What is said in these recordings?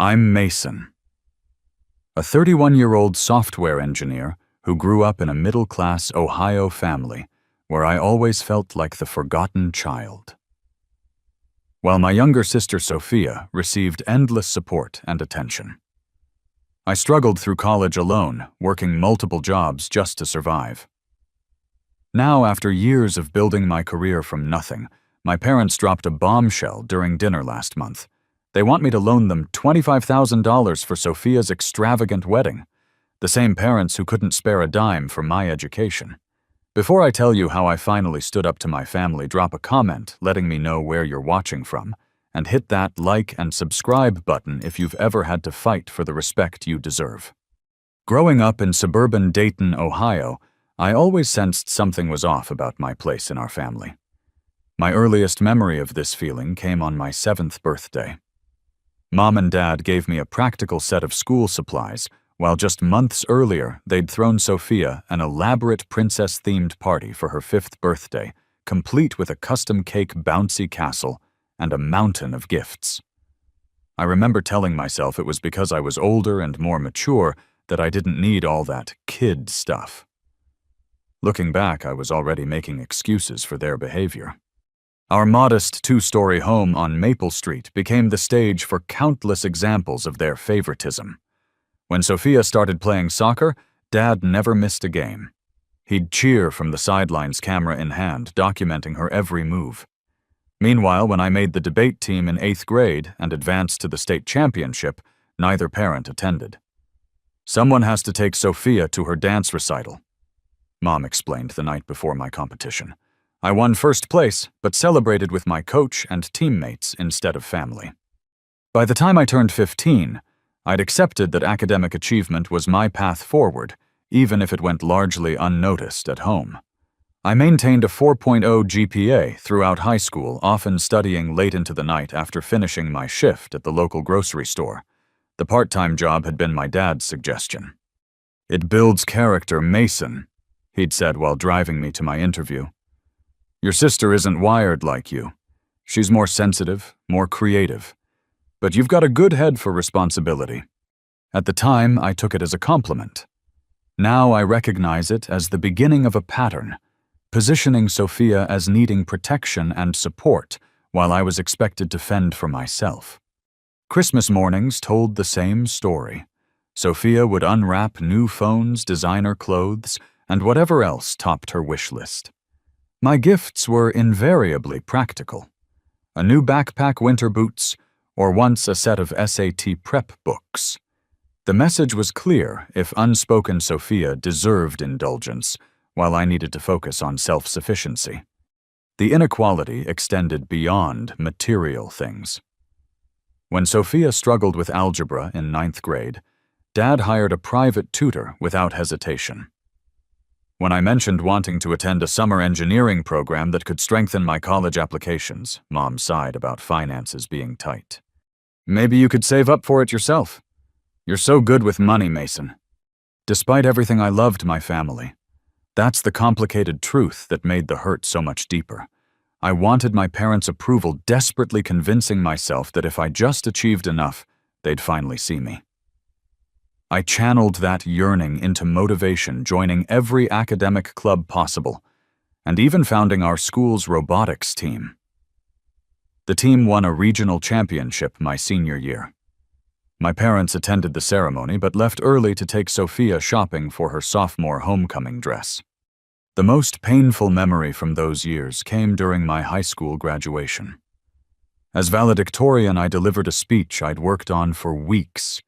I'm Mason, a 31-year-old software engineer who grew up in a middle-class Ohio family where I always felt like the forgotten child. While my younger sister Sophia received endless support and attention. I struggled through college alone, working multiple jobs just to survive. Now, after years of building my career from nothing, my parents dropped a bombshell during dinner last month. They want me to loan them $25,000 for Sophia's extravagant wedding, the same parents who couldn't spare a dime for my education. Before I tell you how I finally stood up to my family, drop a comment letting me know where you're watching from, and hit that like and subscribe button if you've ever had to fight for the respect you deserve. Growing up in suburban Dayton, Ohio, I always sensed something was off about my place in our family. My earliest memory of this feeling came on my 7th birthday. Mom and Dad gave me a practical set of school supplies, while just months earlier they'd thrown Sophia an elaborate princess-themed party for her 5th birthday, complete with a custom-cake bouncy castle and a mountain of gifts. I remember telling myself it was because I was older and more mature that I didn't need all that kid stuff. Looking back, I was already making excuses for their behavior. Our modest 2-story home on Maple Street became the stage for countless examples of their favoritism. When Sophia started playing soccer, Dad never missed a game. He'd cheer from the sidelines, camera in hand, documenting her every move. Meanwhile, when I made the debate team in 8th grade and advanced to the state championship, neither parent attended. "Someone has to take Sophia to her dance recital," Mom explained the night before my competition. I won 1st place, but celebrated with my coach and teammates instead of family. By the time I turned 15, I'd accepted that academic achievement was my path forward, even if it went largely unnoticed at home. I maintained a 4.0 GPA throughout high school, often studying late into the night after finishing my shift at the local grocery store. The part-time job had been my dad's suggestion. "It builds character, Mason," he'd said while driving me to my interview. "Your sister isn't wired like you. She's more sensitive, more creative. But you've got a good head for responsibility." At the time, I took it as a compliment. Now I recognize it as the beginning of a pattern, positioning Sophia as needing protection and support while I was expected to fend for myself. Christmas mornings told the same story. Sophia would unwrap new phones, designer clothes, and whatever else topped her wish list. My gifts were invariably practical. A new backpack, winter boots, or once a set of SAT prep books. The message was clear: if unspoken, Sophia deserved indulgence, while I needed to focus on self-sufficiency. The inequality extended beyond material things. When Sophia struggled with algebra in 9th grade, Dad hired a private tutor without hesitation. When I mentioned wanting to attend a summer engineering program that could strengthen my college applications, Mom sighed about finances being tight. "Maybe you could save up for it yourself. You're so good with money, Mason." Despite everything, I loved my family. That's the complicated truth that made the hurt so much deeper. I wanted my parents' approval, desperately convincing myself that if I just achieved enough, they'd finally see me. I channeled that yearning into motivation, joining every academic club possible, and even founding our school's robotics team. The team won a regional championship my senior year. My parents attended the ceremony but left early to take Sophia shopping for her sophomore homecoming dress. The most painful memory from those years came during my high school graduation. As valedictorian, I delivered a speech I'd worked on for weeks,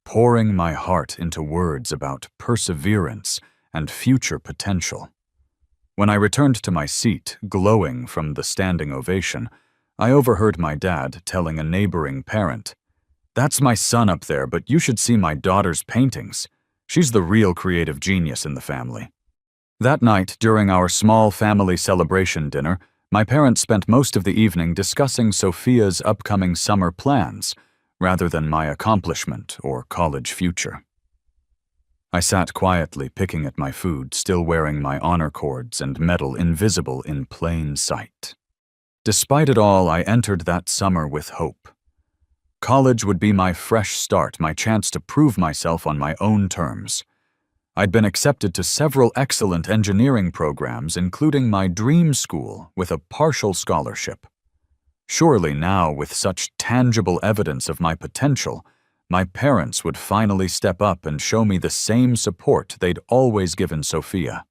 pouring my heart into words about perseverance and future potential. When I returned to my seat, glowing from the standing ovation, I overheard my dad telling a neighboring parent, "That's my son up there, but you should see my daughter's paintings. She's the real creative genius in the family." That night, during our small family celebration dinner, my parents spent most of the evening discussing Sophia's upcoming summer plans, rather than my accomplishment or college future. I sat quietly picking at my food, still wearing my honor cords and medal invisible in plain sight. Despite it all, I entered that summer with hope. College would be my fresh start, my chance to prove myself on my own terms. I'd been accepted to several excellent engineering programs, including my dream school with a partial scholarship. Surely now, with such tangible evidence of my potential, my parents would finally step up and show me the same support they'd always given Sophia.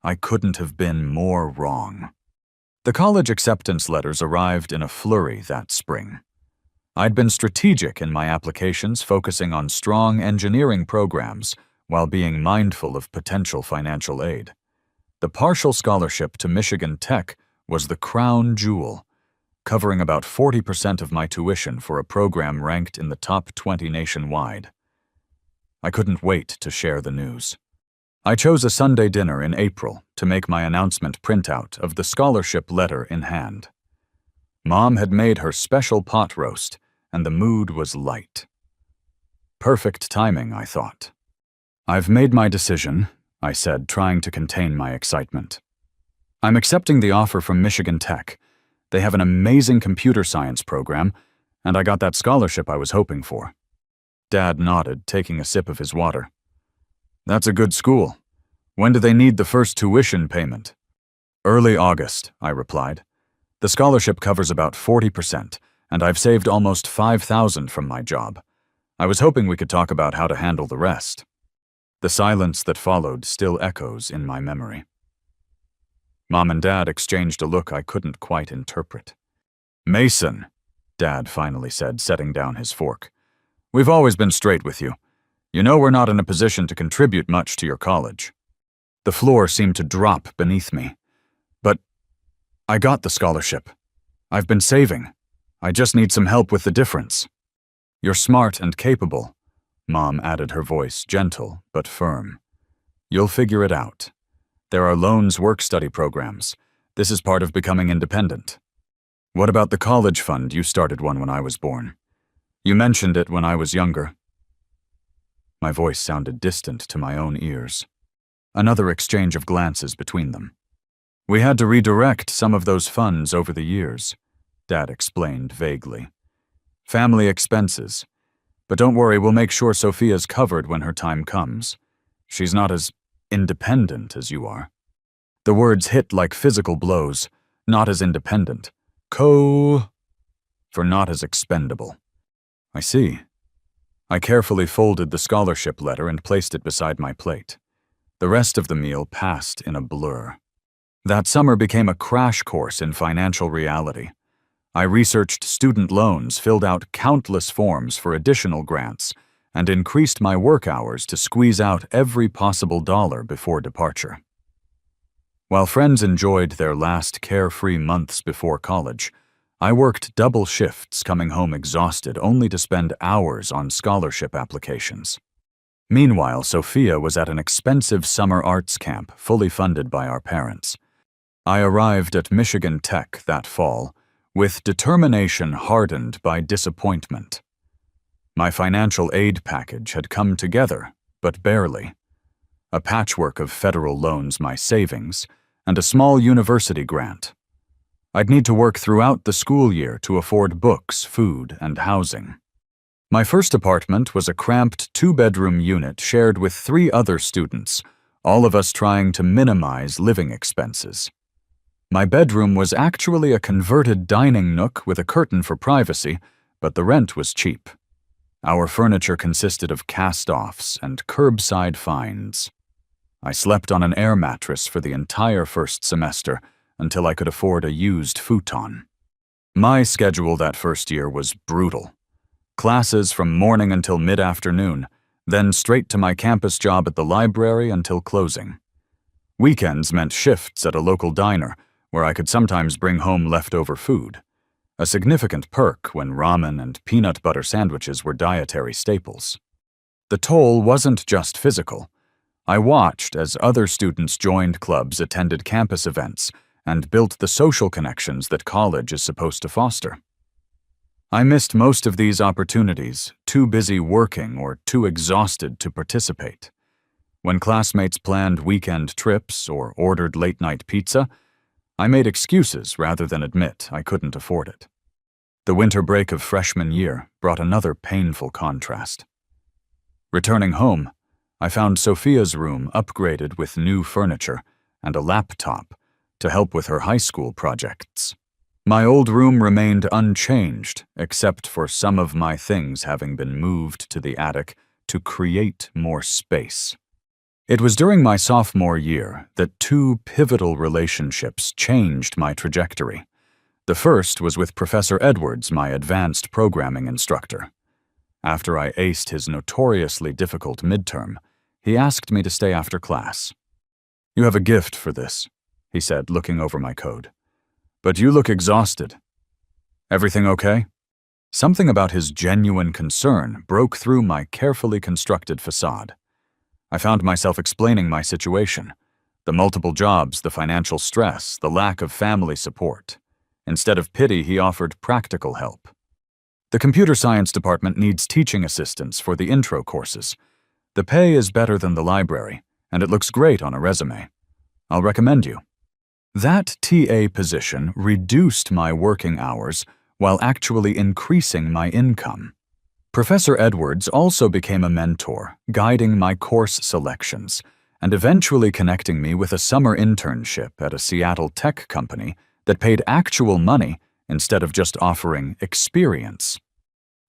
I couldn't have been more wrong. The college acceptance letters arrived in a flurry that spring. I'd been strategic in my applications, focusing on strong engineering programs while being mindful of potential financial aid. The partial scholarship to Michigan Tech was the crown jewel, covering about 40% of my tuition for a program ranked in the top 20 nationwide. I couldn't wait to share the news. I chose a Sunday dinner in April to make my announcement printout of the scholarship letter in hand. Mom had made her special pot roast, and the mood was light. Perfect timing, I thought. "I've made my decision," I said, trying to contain my excitement. "I'm accepting the offer from Michigan Tech. They have an amazing computer science program, and I got that scholarship I was hoping for." Dad nodded, taking a sip of his water. "That's a good school. When do they need the first tuition payment?" "Early August," I replied. "The scholarship covers about 40%, and I've saved almost $5,000 from my job. I was hoping we could talk about how to handle the rest." The silence that followed still echoes in my memory. Mom and Dad exchanged a look I couldn't quite interpret. "Mason," Dad finally said, setting down his fork, "we've always been straight with you. You know we're not in a position to contribute much to your college." The floor seemed to drop beneath me. "But I got the scholarship. I've been saving. I just need some help with the difference." "You're smart and capable," Mom added, her voice gentle but firm. "You'll figure it out. There are loans work-study programs. This is part of becoming independent. What about the college fund? You started one when I was born. You mentioned it when I was younger." My voice sounded distant to my own ears. Another exchange of glances between them. "We had to redirect some of those funds over the years," Dad explained vaguely. "Family expenses. But don't worry, we'll make sure Sophia's covered when her time comes. She's not as independent as you are." The words hit like physical blows. Not as independent. For not as expendable. "I see." I carefully folded the scholarship letter and placed it beside my plate. The rest of the meal passed in a blur. That summer became a crash course in financial reality. I researched student loans, filled out countless forms for additional grants, and increased my work hours to squeeze out every possible dollar before departure. While friends enjoyed their last carefree months before college, I worked double shifts, coming home exhausted only to spend hours on scholarship applications. Meanwhile, Sophia was at an expensive summer arts camp fully funded by our parents. I arrived at Michigan Tech that fall, with determination hardened by disappointment. My financial aid package had come together, but barely. A patchwork of federal loans, my savings, and a small university grant. I'd need to work throughout the school year to afford books, food, and housing. My first apartment was a cramped 2-bedroom unit shared with 3 other students, all of us trying to minimize living expenses. My bedroom was actually a converted dining nook with a curtain for privacy, but the rent was cheap. Our furniture consisted of cast-offs and curbside finds. I slept on an air mattress for the entire first semester until I could afford a used futon. My schedule that first year was brutal. Classes from morning until mid-afternoon, then straight to my campus job at the library until closing. Weekends meant shifts at a local diner, where I could sometimes bring home leftover food, a significant perk when ramen and peanut butter sandwiches were dietary staples. The toll wasn't just physical. I watched as other students joined clubs, attended campus events, and built the social connections that college is supposed to foster. I missed most of these opportunities, too busy working or too exhausted to participate. When classmates planned weekend trips or ordered late-night pizza, I made excuses rather than admit I couldn't afford it. The winter break of freshman year brought another painful contrast. Returning home, I found Sophia's room upgraded with new furniture and a laptop to help with her high school projects. My old room remained unchanged, except for some of my things having been moved to the attic to create more space. It was during my sophomore year that two pivotal relationships changed my trajectory. The first was with Professor Edwards, my advanced programming instructor. After I aced his notoriously difficult midterm, he asked me to stay after class. "You have a gift for this," he said, looking over my code. "But you look exhausted. Everything okay?" Something about his genuine concern broke through my carefully constructed facade. I found myself explaining my situation, the multiple jobs, the financial stress, the lack of family support. Instead of pity, he offered practical help. "The computer science department needs teaching assistants for the intro courses. The pay is better than the library, and it looks great on a resume. I'll recommend you." That TA position reduced my working hours while actually increasing my income. Professor Edwards also became a mentor, guiding my course selections, and eventually connecting me with a summer internship at a Seattle tech company that paid actual money instead of just offering experience.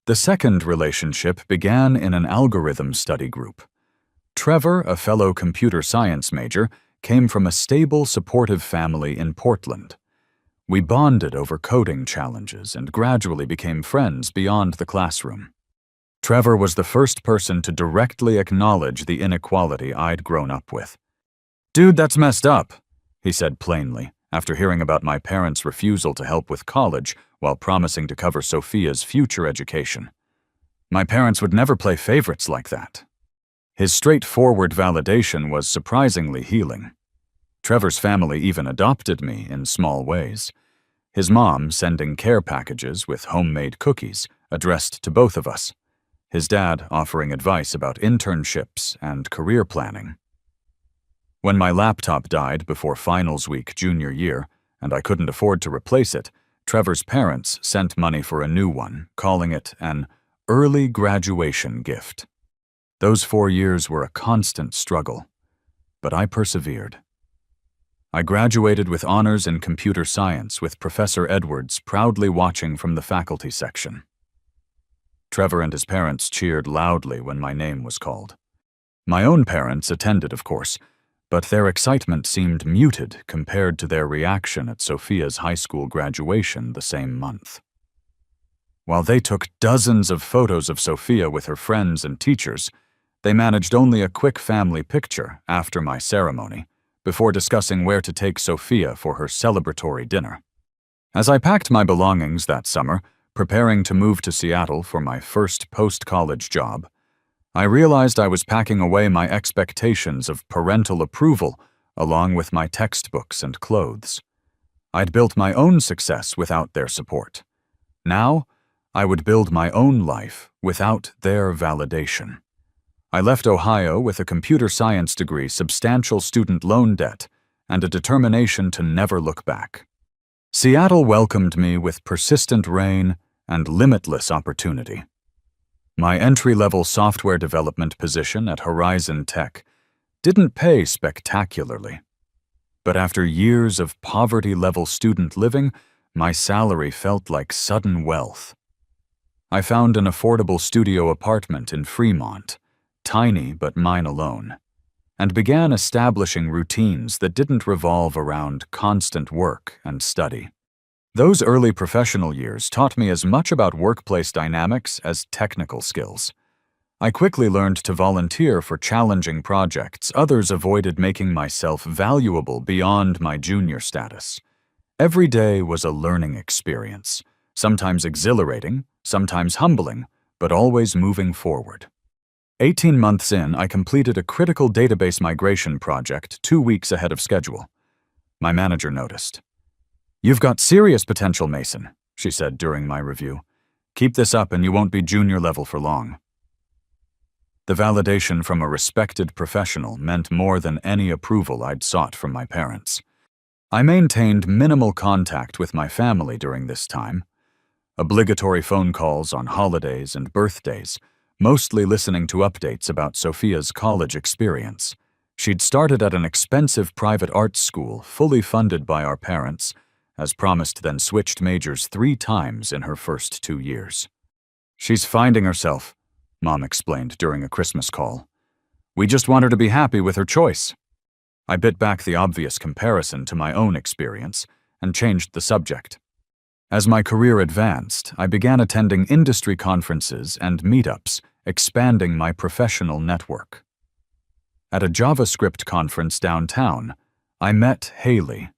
The second relationship began in an algorithm study group. Trevor, a fellow computer science major, came from a stable, supportive family in Portland. We bonded over coding challenges and gradually became friends beyond the classroom. Trevor was the first person to directly acknowledge the inequality I'd grown up with. "Dude, that's messed up," he said plainly, after hearing about my parents' refusal to help with college while promising to cover Sophia's future education. "My parents would never play favorites like that." His straightforward validation was surprisingly healing. Trevor's family even adopted me in small ways. His mom sending care packages with homemade cookies addressed to both of us. His dad offering advice about internships and career planning. When my laptop died before finals week junior year, and I couldn't afford to replace it, Trevor's parents sent money for a new one, calling it an early graduation gift. Those 4 years were a constant struggle, but I persevered. I graduated with honors in computer science with Professor Edwards proudly watching from the faculty section. Trevor and his parents cheered loudly when my name was called. My own parents attended, of course, but their excitement seemed muted compared to their reaction at Sophia's high school graduation the same month. While they took dozens of photos of Sophia with her friends and teachers, they managed only a quick family picture after my ceremony, before discussing where to take Sophia for her celebratory dinner. As I packed my belongings that summer, preparing to move to Seattle for my first post-college job, I realized I was packing away my expectations of parental approval along with my textbooks and clothes. I'd built my own success without their support. Now, I would build my own life without their validation. I left Ohio with a computer science degree, substantial student loan debt, and a determination to never look back. Seattle welcomed me with persistent rain and limitless opportunity. My entry-level software development position at Horizon Tech didn't pay spectacularly, but after years of poverty-level student living, my salary felt like sudden wealth. I found an affordable studio apartment in Fremont, tiny but mine alone, and began establishing routines that didn't revolve around constant work and study. Those early professional years taught me as much about workplace dynamics as technical skills. I quickly learned to volunteer for challenging projects. Others avoided making myself valuable beyond my junior status. Every day was a learning experience, sometimes exhilarating, sometimes humbling, but always moving forward. 18 months in, I completed a critical database migration project 2 weeks ahead of schedule. My manager noticed. "You've got serious potential, Mason," she said during my review. "Keep this up and you won't be junior level for long." The validation from a respected professional meant more than any approval I'd sought from my parents. I maintained minimal contact with my family during this time. Obligatory phone calls on holidays and birthdays, mostly listening to updates about Sophia's college experience. She'd started at an expensive private art school fully funded by our parents, as promised, then switched majors 3 times in her first 2 years. "She's finding herself," Mom explained during a Christmas call. "We just want her to be happy with her choice." I bit back the obvious comparison to my own experience and changed the subject. As my career advanced, I began attending industry conferences and meetups, expanding my professional network. At a JavaScript conference downtown, I met Haley.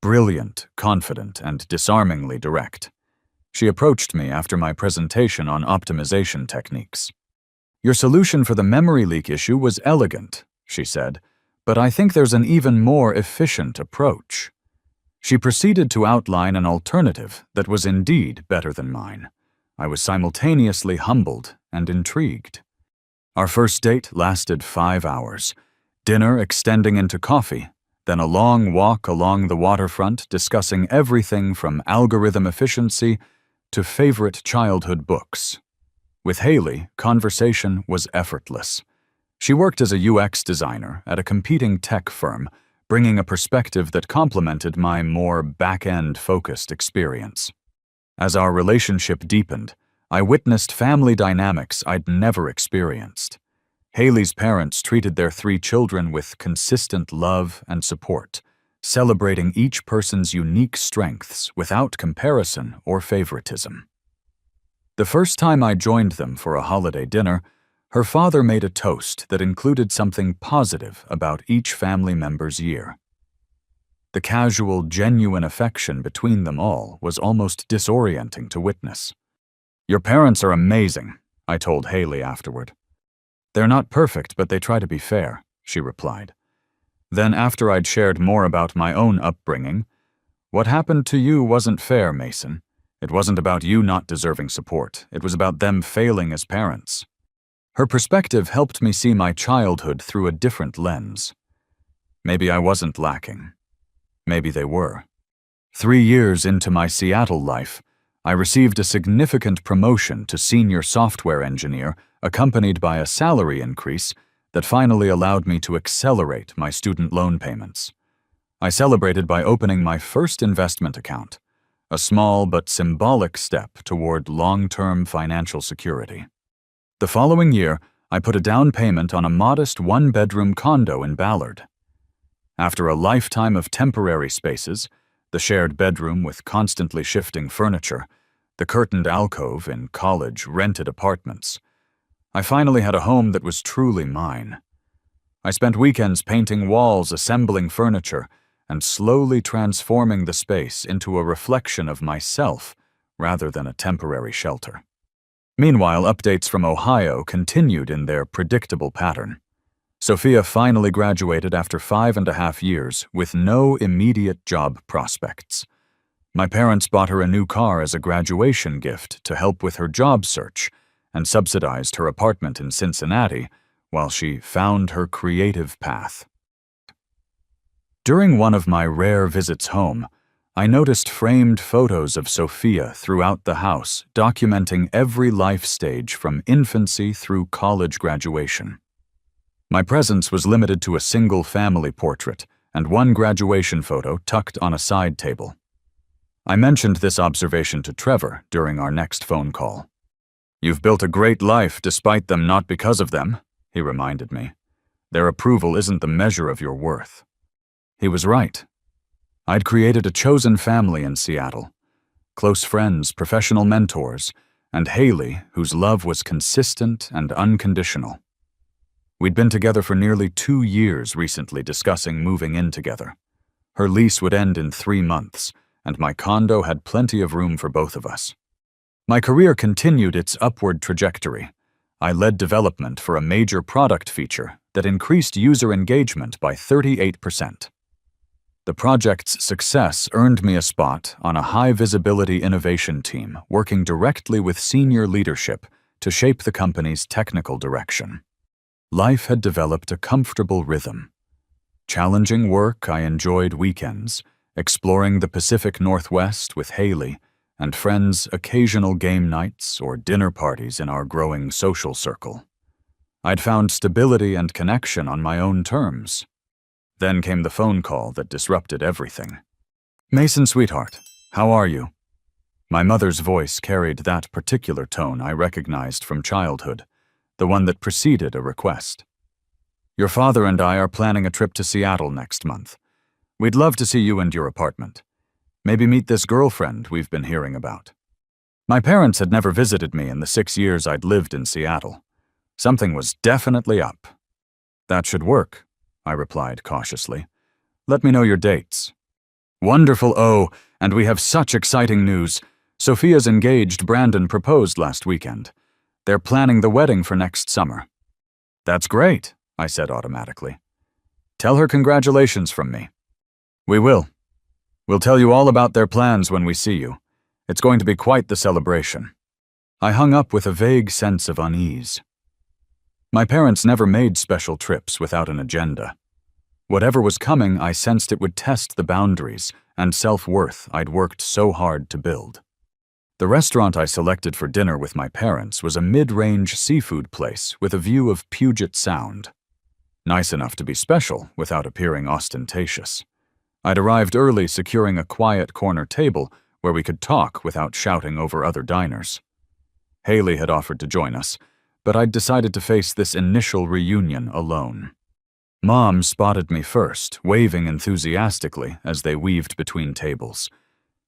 Brilliant, confident, and disarmingly direct. She approached me after my presentation on optimization techniques. "Your solution for the memory leak issue was elegant," she said, "but I think there's an even more efficient approach." She proceeded to outline an alternative that was indeed better than mine. I was simultaneously humbled and intrigued. Our first date lasted 5 hours, dinner extending into coffee, then a long walk along the waterfront discussing everything from algorithm efficiency to favorite childhood books. With Haley, conversation was effortless. She worked as a UX designer at a competing tech firm, bringing a perspective that complemented my more back-end focused experience. As our relationship deepened, I witnessed family dynamics I'd never experienced. Haley's parents treated their 3 children with consistent love and support, celebrating each person's unique strengths without comparison or favoritism. The first time I joined them for a holiday dinner, her father made a toast that included something positive about each family member's year. The casual, genuine affection between them all was almost disorienting to witness. "Your parents are amazing," I told Haley afterward. "They're not perfect, but they try to be fair," she replied. Then, after I'd shared more about my own upbringing, "What happened to you wasn't fair, Mason. It wasn't about you not deserving support. It was about them failing as parents." Her perspective helped me see my childhood through a different lens. Maybe I wasn't lacking. Maybe they were. 3 years into my Seattle life, I received a significant promotion to senior software engineer, accompanied by a salary increase that finally allowed me to accelerate my student loan payments. I celebrated by opening my first investment account, a small but symbolic step toward long-term financial security. The following year, I put a down payment on a modest 1-bedroom condo in Ballard. After a lifetime of temporary spaces, the shared bedroom with constantly shifting furniture, the curtained alcove in college rented apartments, I finally had a home that was truly mine. I spent weekends painting walls, assembling furniture, and slowly transforming the space into a reflection of myself rather than a temporary shelter. Meanwhile, updates from Ohio continued in their predictable pattern. Sophia finally graduated after 5.5 years with no immediate job prospects. My parents bought her a new car as a graduation gift to help with her job search and subsidized her apartment in Cincinnati while she found her creative path. During one of my rare visits home, I noticed framed photos of Sophia throughout the house, documenting every life stage from infancy through college graduation. My presence was limited to a single family portrait and one graduation photo tucked on a side table. I mentioned this observation to Trevor during our next phone call. "You've built a great life despite them, not because of them," he reminded me. "Their approval isn't the measure of your worth." He was right. I'd created a chosen family in Seattle, close friends, professional mentors, and Haley, whose love was consistent and unconditional. We'd been together for nearly 2 years recently, discussing moving in together. Her lease would end in 3 months, and my condo had plenty of room for both of us. My career continued its upward trajectory. I led development for a major product feature that increased user engagement by 38%. The project's success earned me a spot on a high-visibility innovation team working directly with senior leadership to shape the company's technical direction. Life had developed a comfortable rhythm. Challenging work, I enjoyed weekends, exploring the Pacific Northwest with Haley, and friends' occasional game nights or dinner parties in our growing social circle. I'd found stability and connection on my own terms. Then came the phone call that disrupted everything. "Mason, sweetheart, how are you?" My mother's voice carried that particular tone I recognized from childhood, the one that preceded a request. "Your father and I are planning a trip to Seattle next month. We'd love to see you and your apartment. Maybe meet this girlfriend we've been hearing about." My parents had never visited me in the 6 years I'd lived in Seattle. Something was definitely up. "That should work," I replied cautiously. "Let me know your dates." "Wonderful, oh, and we have such exciting news. Sophia's engaged. Brandon proposed last weekend. They're planning the wedding for next summer." "That's great," I said automatically. "Tell her congratulations from me." "We will. We'll tell you all about their plans when we see you. It's going to be quite the celebration." I hung up with a vague sense of unease. My parents never made special trips without an agenda. Whatever was coming, I sensed it would test the boundaries and self-worth I'd worked so hard to build. The restaurant I selected for dinner with my parents was a mid-range seafood place with a view of Puget Sound. Nice enough to be special without appearing ostentatious. I'd arrived early, securing a quiet corner table where we could talk without shouting over other diners. Haley had offered to join us, but I'd decided to face this initial reunion alone. Mom spotted me first, waving enthusiastically as they weaved between tables.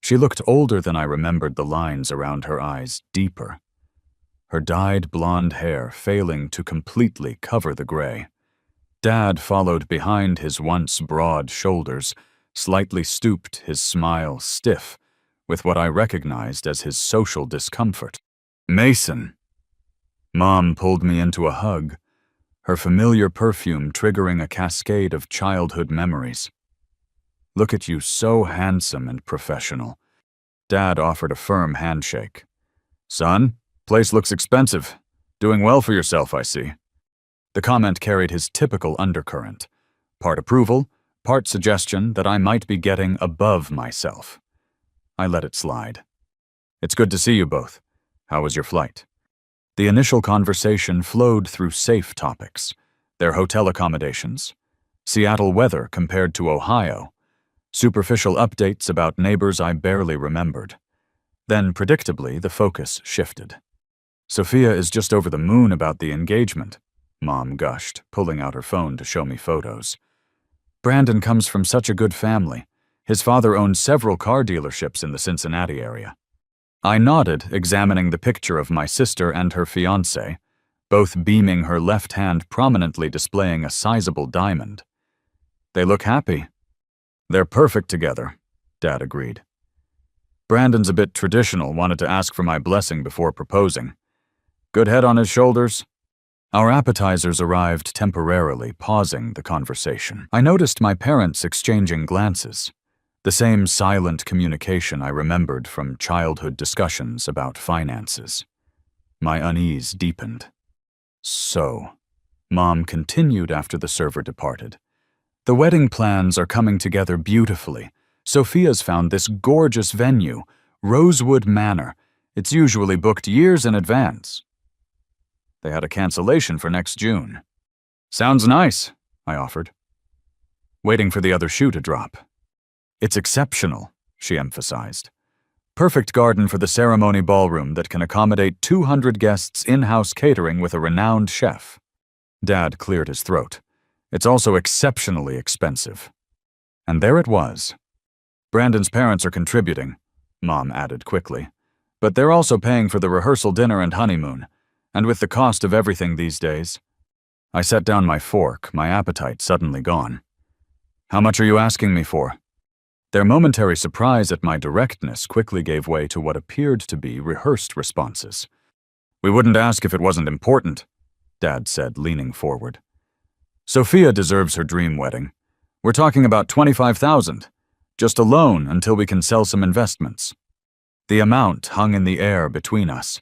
She looked older than I remembered, the lines around her eyes deeper. Her dyed blonde hair failing to completely cover the gray. Dad followed behind, his once broad shoulders, slightly stooped, his smile stiff, with what I recognized as his social discomfort. "Mason!" Mom pulled me into a hug, her familiar perfume triggering a cascade of childhood memories. "Look at you, so handsome and professional." Dad offered a firm handshake. "Son, place looks expensive. Doing well for yourself, I see." The comment carried his typical undercurrent, part approval, part suggestion that I might be getting above myself. I let it slide. "It's good to see you both. How was your flight?" The initial conversation flowed through safe topics: their hotel accommodations, Seattle weather compared to Ohio, superficial updates about neighbors I barely remembered. Then, predictably, the focus shifted. "Sophia is just over the moon about the engagement," Mom gushed, pulling out her phone to show me photos. "Brandon comes from such a good family. His father owns several car dealerships in the Cincinnati area." I nodded, examining the picture of my sister and her fiancé, both beaming, her left hand prominently displaying a sizable diamond. "They look happy." "They're perfect together," Dad agreed. "Brandon's a bit traditional, wanted to ask for my blessing before proposing. Good head on his shoulders." Our appetizers arrived temporarily, pausing the conversation. I noticed my parents exchanging glances. The same silent communication I remembered from childhood discussions about finances. My unease deepened. "So," Mom continued after the server departed, "the wedding plans are coming together beautifully. Sophia's found this gorgeous venue, Rosewood Manor. It's usually booked years in advance." They had a cancellation for next June. "Sounds nice," I offered, waiting for the other shoe to drop. "It's exceptional," she emphasized. "Perfect garden for the ceremony ballroom that can accommodate 200 guests, in-house catering with a renowned chef." Dad cleared his throat. "It's also exceptionally expensive." And there it was. "Brandon's parents are contributing," Mom added quickly, "but they're also paying for the rehearsal dinner and honeymoon, and with the cost of everything these days." I set down my fork, my appetite suddenly gone. "How much are you asking me for?" Their momentary surprise at my directness quickly gave way to what appeared to be rehearsed responses. "We wouldn't ask if it wasn't important," Dad said, leaning forward. "Sophia deserves her dream wedding. We're talking about $25,000, just a loan until we can sell some investments." The amount hung in the air between us.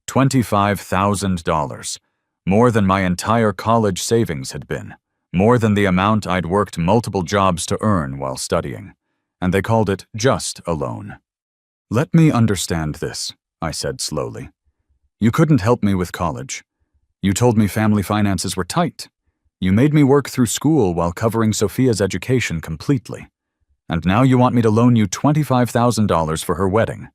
$25,000, more than my entire college savings had been, more than the amount I'd worked multiple jobs to earn while studying. And they called it just a loan. Let me understand this, I said slowly. You couldn't help me with college. You told me family finances were tight. You made me work through school while covering Sophia's education completely. And now you want me to loan you $25,000 for her wedding.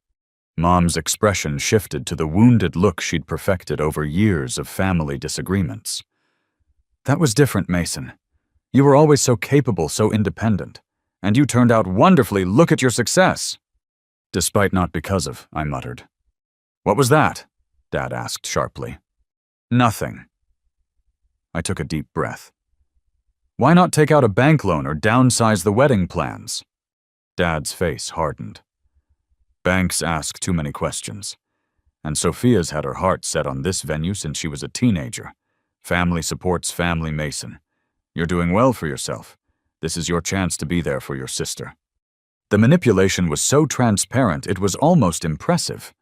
Mom's expression shifted to the wounded look she'd perfected over years of family disagreements. That was different, Mason. You were always so capable, so independent. And you turned out wonderfully. Look at your success. Despite not because of, I muttered. What was that? Dad asked sharply. Nothing. I took a deep breath. Why not take out a bank loan or downsize the wedding plans? Dad's face hardened. Banks ask too many questions. And Sophia's had her heart set on this venue since she was a teenager. Family supports family, Mason. You're doing well for yourself. This is your chance to be there for your sister. The manipulation was so transparent it was almost impressive.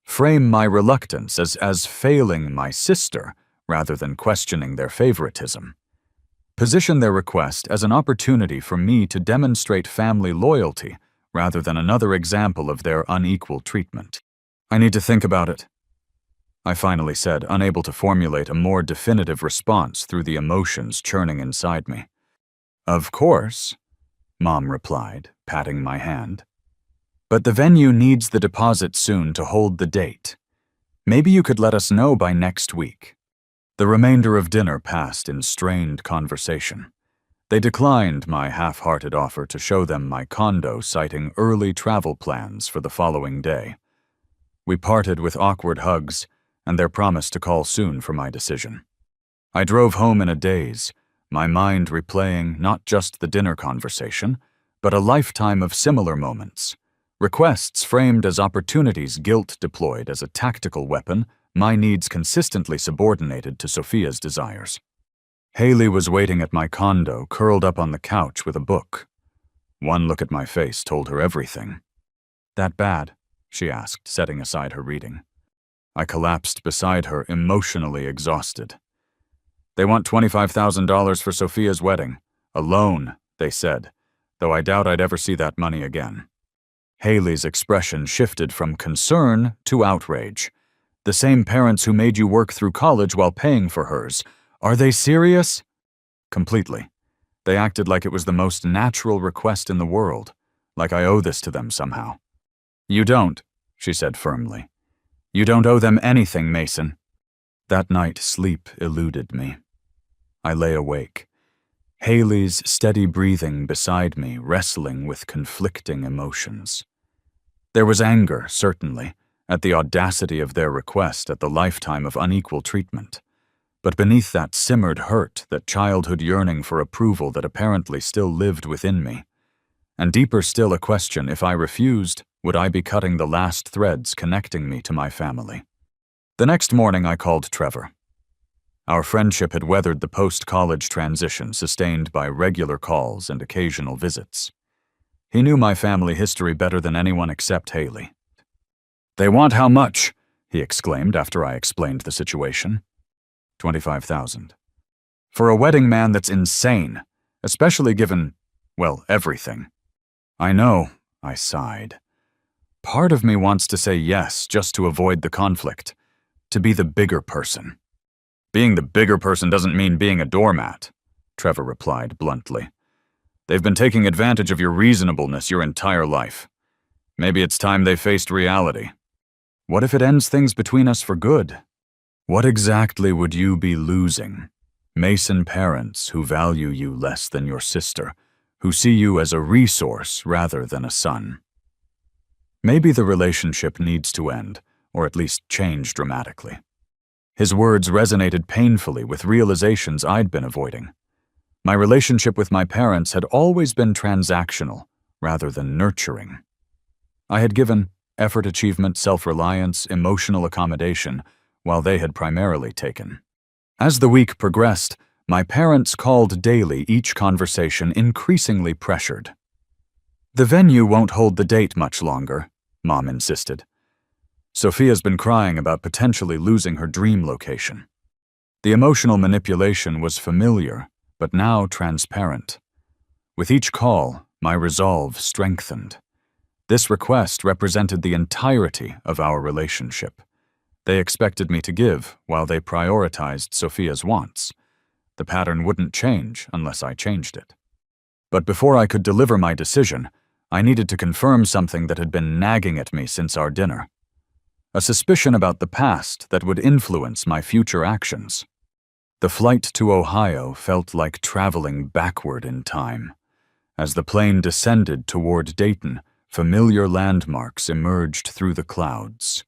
Frame my reluctance as failing my sister rather than questioning their favoritism. Position their request as an opportunity for me to demonstrate family loyalty rather than another example of their unequal treatment. I need to think about it, I finally said, unable to formulate a more definitive response through the emotions churning inside me. Of course, Mom replied, patting my hand. But the venue needs the deposit soon to hold the date. Maybe you could let us know by next week. The remainder of dinner passed in strained conversation. They declined my half-hearted offer to show them my condo, citing early travel plans for the following day. We parted with awkward hugs and their promise to call soon for my decision. I drove home in a daze, my mind replaying not just the dinner conversation, but a lifetime of similar moments. Requests framed as opportunities, guilt deployed as a tactical weapon, my needs consistently subordinated to Sophia's desires. Haley was waiting at my condo, curled up on the couch with a book. One look at my face told her everything. That bad? She asked, setting aside her reading. I collapsed beside her, emotionally exhausted. They want $25,000 for Sophia's wedding. A loan, they said, though I doubt I'd ever see that money again. Haley's expression shifted from concern to outrage. The same parents who made you work through college while paying for hers. Are they serious? Completely. They acted like it was the most natural request in the world, like I owe this to them somehow. You don't, she said firmly. You don't owe them anything, Mason. That night, sleep eluded me. I lay awake. Haley's steady breathing beside me, wrestling with conflicting emotions. There was anger, certainly, at the audacity of their request at the lifetime of unequal treatment. But beneath that simmered hurt, that childhood yearning for approval that apparently still lived within me. And deeper still, a question: if I refused, would I be cutting the last threads connecting me to my family? The next morning I called Trevor. Our friendship had weathered the post-college transition sustained by regular calls and occasional visits. He knew my family history better than anyone except Haley. They want how much? He exclaimed after I explained the situation. $25,000. For a wedding, man, that's insane, especially given, well, everything. I know, I sighed. Part of me wants to say yes just to avoid the conflict, to be the bigger person. Being the bigger person doesn't mean being a doormat, Trevor replied bluntly. They've been taking advantage of your reasonableness your entire life. Maybe it's time they faced reality. What if it ends things between us for good? What exactly would you be losing? Mason parents who value you less than your sister, who see you as a resource rather than a son. Maybe the relationship needs to end, or at least change dramatically. His words resonated painfully with realizations I'd been avoiding. My relationship with my parents had always been transactional rather than nurturing. I had given effort, achievement, self-reliance, emotional accommodation, while they had primarily taken. As the week progressed, my parents called daily, each conversation increasingly pressured. The venue won't hold the date much longer, Mom insisted. Sophia's been crying about potentially losing her dream location. The emotional manipulation was familiar, but now transparent. With each call, my resolve strengthened. This request represented the entirety of our relationship. They expected me to give while they prioritized Sophia's wants. The pattern wouldn't change unless I changed it. But before I could deliver my decision, I needed to confirm something that had been nagging at me since our dinner. A suspicion about the past that would influence my future actions. The flight to Ohio felt like traveling backward in time. As the plane descended toward Dayton, familiar landmarks emerged through the clouds.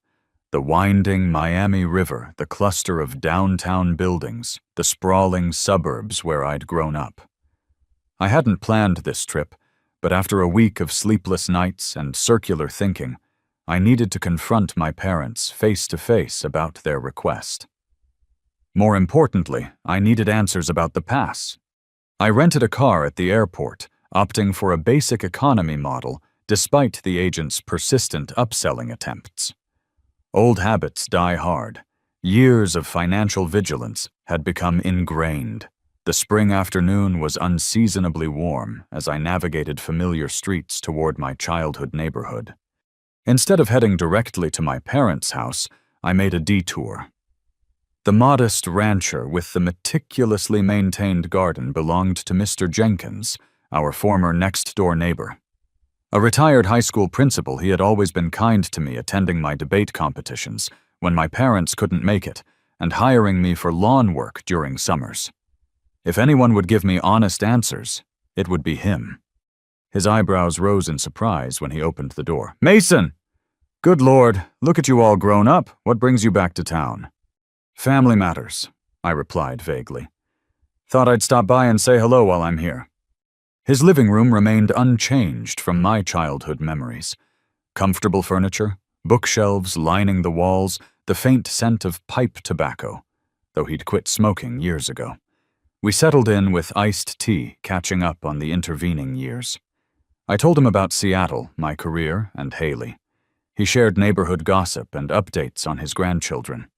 The winding Miami River, the cluster of downtown buildings, the sprawling suburbs where I'd grown up. I hadn't planned this trip, but after a week of sleepless nights and circular thinking, I needed to confront my parents face to face about their request. More importantly, I needed answers about the pass. I rented a car at the airport, opting for a basic economy model despite the agent's persistent upselling attempts. Old habits die hard. Years of financial vigilance had become ingrained. The spring afternoon was unseasonably warm as I navigated familiar streets toward my childhood neighborhood. Instead of heading directly to my parents' house, I made a detour. The modest rancher with the meticulously maintained garden belonged to Mr. Jenkins, our former next-door neighbor. A retired high school principal, he had always been kind to me attending my debate competitions when my parents couldn't make it and hiring me for lawn work during summers. If anyone would give me honest answers, it would be him. His eyebrows rose in surprise when he opened the door. "Mason! Good Lord, look at you all grown up. What brings you back to town?" "Family matters," I replied vaguely. "Thought I'd stop by and say hello while I'm here." His living room remained unchanged from my childhood memories. Comfortable furniture, bookshelves lining the walls, the faint scent of pipe tobacco, though he'd quit smoking years ago. We settled in with iced tea, catching up on the intervening years. I told him about Seattle, my career, and Haley. He shared neighborhood gossip and updates on his grandchildren.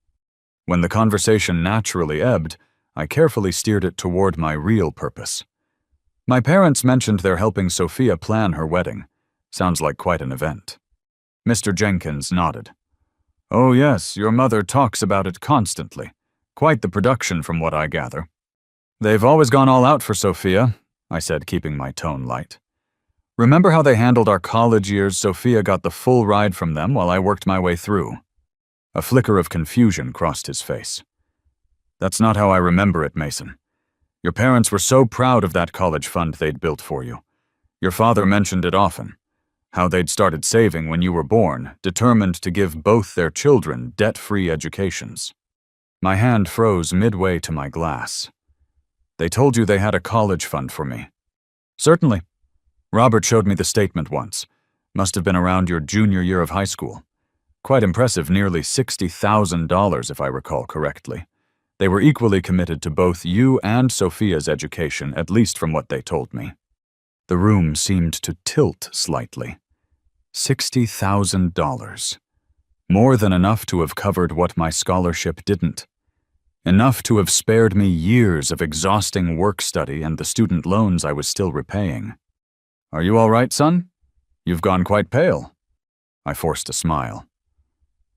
When the conversation naturally ebbed, I carefully steered it toward my real purpose. My parents mentioned they're helping Sophia plan her wedding. Sounds like quite an event. Mr. Jenkins nodded. "Oh yes, your mother talks about it constantly. Quite the production from what I gather." "They've always gone all out for Sophia," I said, keeping my tone light. "Remember how they handled our college years? Sophia got the full ride from them while I worked my way through." A flicker of confusion crossed his face. "That's not how I remember it, Mason. Your parents were so proud of that college fund they'd built for you. Your father mentioned it often, how they'd started saving when you were born, determined to give both their children debt-free educations." My hand froze midway to my glass. "They told you they had a college fund for me?" "Certainly. Robert showed me the statement once. Must have been around your junior year of high school. Quite impressive, nearly $60,000 if I recall correctly. They were equally committed to both you and Sophia's education, at least from what they told me." The room seemed to tilt slightly. $60,000. More than enough to have covered what my scholarship didn't. Enough to have spared me years of exhausting work study and the student loans I was still repaying. "Are you all right, son? You've gone quite pale." I forced a smile.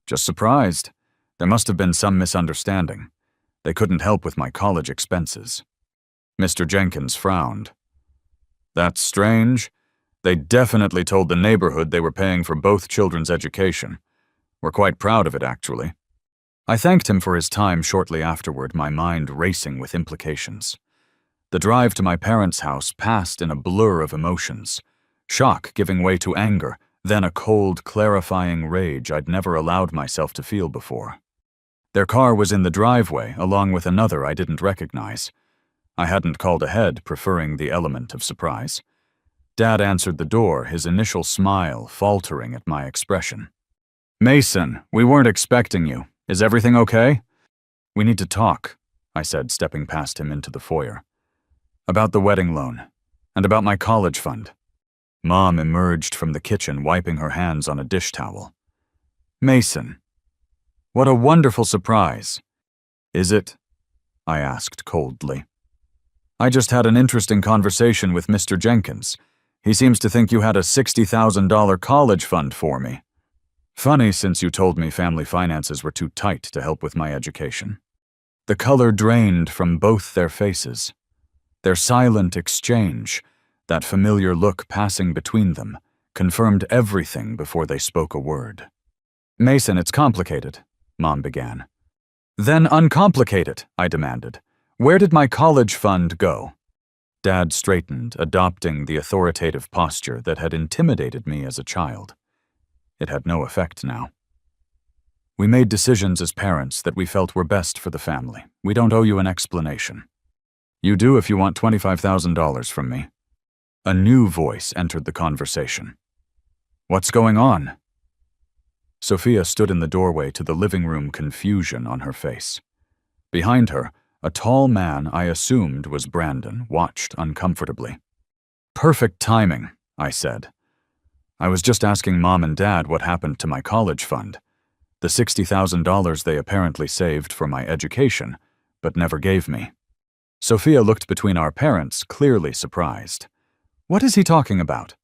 "Just surprised. There must have been some misunderstanding. They couldn't help with my college expenses." Mr. Jenkins frowned. "That's strange. They definitely told the neighborhood they were paying for both children's education. We're quite proud of it, actually." I thanked him for his time shortly afterward, my mind racing with implications. The drive to my parents' house passed in a blur of emotions. Shock giving way to anger, then a cold, clarifying rage I'd never allowed myself to feel before. Their car was in the driveway, along with another I didn't recognize. I hadn't called ahead, preferring the element of surprise. Dad answered the door, his initial smile faltering at my expression. "Mason, we weren't expecting you. Is everything okay?" "We need to talk," I said, stepping past him into the foyer. "About the wedding loan, and about my college fund." Mom emerged from the kitchen, wiping her hands on a dish towel. "Mason, what a wonderful surprise." "Is it?" I asked coldly. "I just had an interesting conversation with Mr. Jenkins. He seems to think you had a $60,000 college fund for me. Funny, since you told me family finances were too tight to help with my education. The color drained from both their faces. Their silent exchange, that familiar look passing between them, confirmed everything before they spoke a word. Mason, it's complicated, Mom began. Then uncomplicate it, I demanded. Where did my college fund go? Dad straightened, adopting the authoritative posture that had intimidated me as a child. It had no effect now. We made decisions as parents that we felt were best for the family. We don't owe you an explanation. You do if you want $25,000 from me. A new voice entered the conversation. What's going on? Sophia stood in the doorway to the living room, confusion on her face. Behind her, a tall man I assumed was Brandon watched uncomfortably. Perfect timing, I said. I was just asking Mom and Dad what happened to my college fund. The $60,000 they apparently saved for my education, but never gave me. Sophia looked between our parents, clearly surprised. What is he talking about?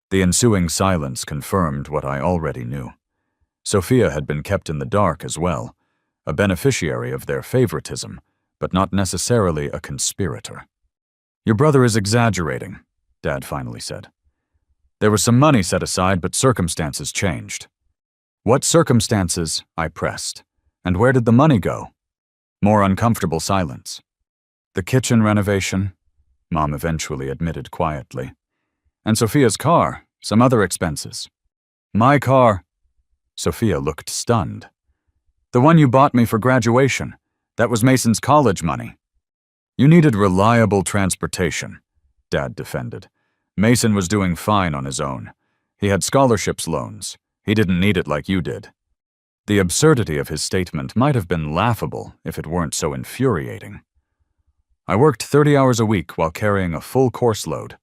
The ensuing silence confirmed what I already knew. Sophia had been kept in the dark as well, a beneficiary of their favoritism, but not necessarily a conspirator. Your brother is exaggerating, Dad finally said. There was some money set aside, but circumstances changed. What circumstances? I pressed. And where did the money go? More uncomfortable silence. The kitchen renovation, Mom eventually admitted quietly. And Sophia's car, some other expenses. My car. Sophia looked stunned. The one you bought me for graduation. That was Mason's college money. You needed reliable transportation, Dad defended. Mason was doing fine on his own. He had scholarships loans. He didn't need it like you did. The absurdity of his statement might have been laughable if it weren't so infuriating. I worked 30 hours a week while carrying a full course load.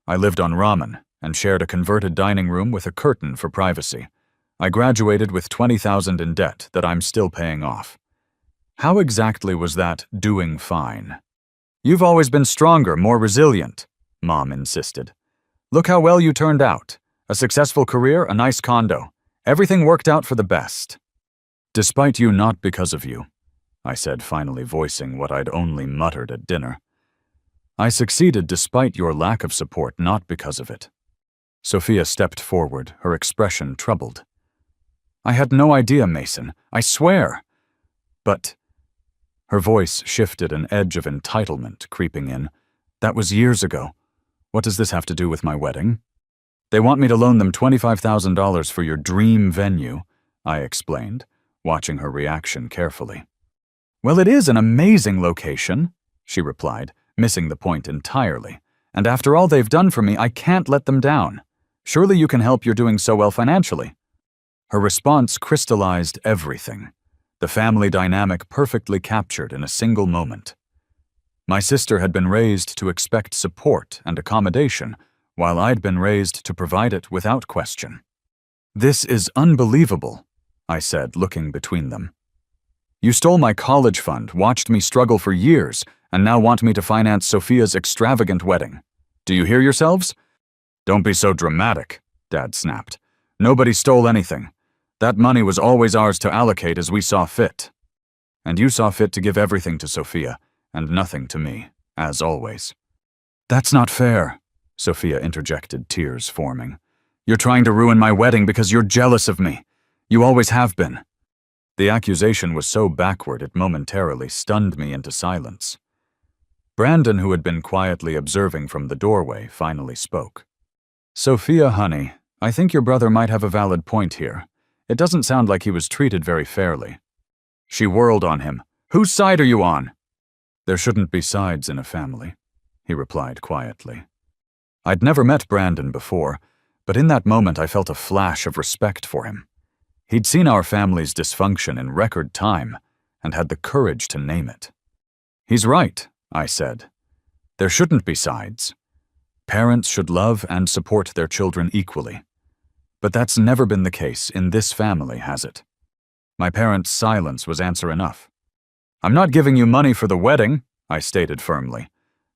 I lived on ramen and shared a converted dining room with a curtain for privacy. I graduated with $20,000 in debt that I'm still paying off. How exactly was that doing fine? You've always been stronger, more resilient, Mom insisted. Look how well you turned out. A successful career, a nice condo. Everything worked out for the best. Despite you, not because of you, I said, finally voicing what I'd only muttered at dinner. I succeeded despite your lack of support, not because of it. Sophia stepped forward, her expression troubled. I had no idea, Mason. I swear. But... Her voice shifted, an edge of entitlement creeping in. That was years ago. What does this have to do with my wedding? They want me to loan them $25,000 for your dream venue, I explained, watching her reaction carefully. Well, it is an amazing location, she replied, missing the point entirely. And after all they've done for me, I can't let them down. Surely you can help, you're doing so well financially. Her response crystallized everything. The family dynamic perfectly captured in a single moment. My sister had been raised to expect support and accommodation, while I'd been raised to provide it without question. This is unbelievable, I said, looking between them. You stole my college fund, watched me struggle for years, and now want me to finance Sophia's extravagant wedding. Do you hear yourselves? Don't be so dramatic, Dad snapped. Nobody stole anything. That money was always ours to allocate as we saw fit. And you saw fit to give everything to Sophia, and nothing to me, as always. That's not fair, Sophia interjected, tears forming. You're trying to ruin my wedding because you're jealous of me. You always have been. The accusation was so backward it momentarily stunned me into silence. Brandon, who had been quietly observing from the doorway, finally spoke. Sophia, honey, I think your brother might have a valid point here. It doesn't sound like he was treated very fairly. She whirled on him. Whose side are you on? There shouldn't be sides in a family, he replied quietly. I'd never met Brandon before, but in that moment I felt a flash of respect for him. He'd seen our family's dysfunction in record time and had the courage to name it. He's right, I said. There shouldn't be sides. Parents should love and support their children equally. But that's never been the case in this family, has it? My parents' silence was answer enough. I'm not giving you money for the wedding, I stated firmly.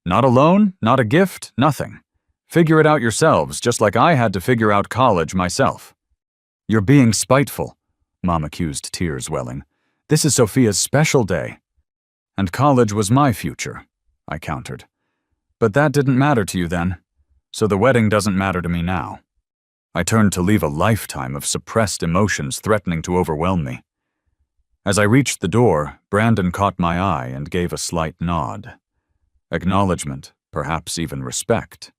Not a loan, not a gift, nothing. Figure it out yourselves, just like I had to figure out college myself." "You're being spiteful," Mom accused, tears welling. "This is Sophia's special day." "And college was my future," I countered. "But that didn't matter to you then, so the wedding doesn't matter to me now." I turned to leave a lifetime of suppressed emotions threatening to overwhelm me. As I reached the door, Brandon caught my eye and gave a slight nod. Acknowledgement, perhaps even respect.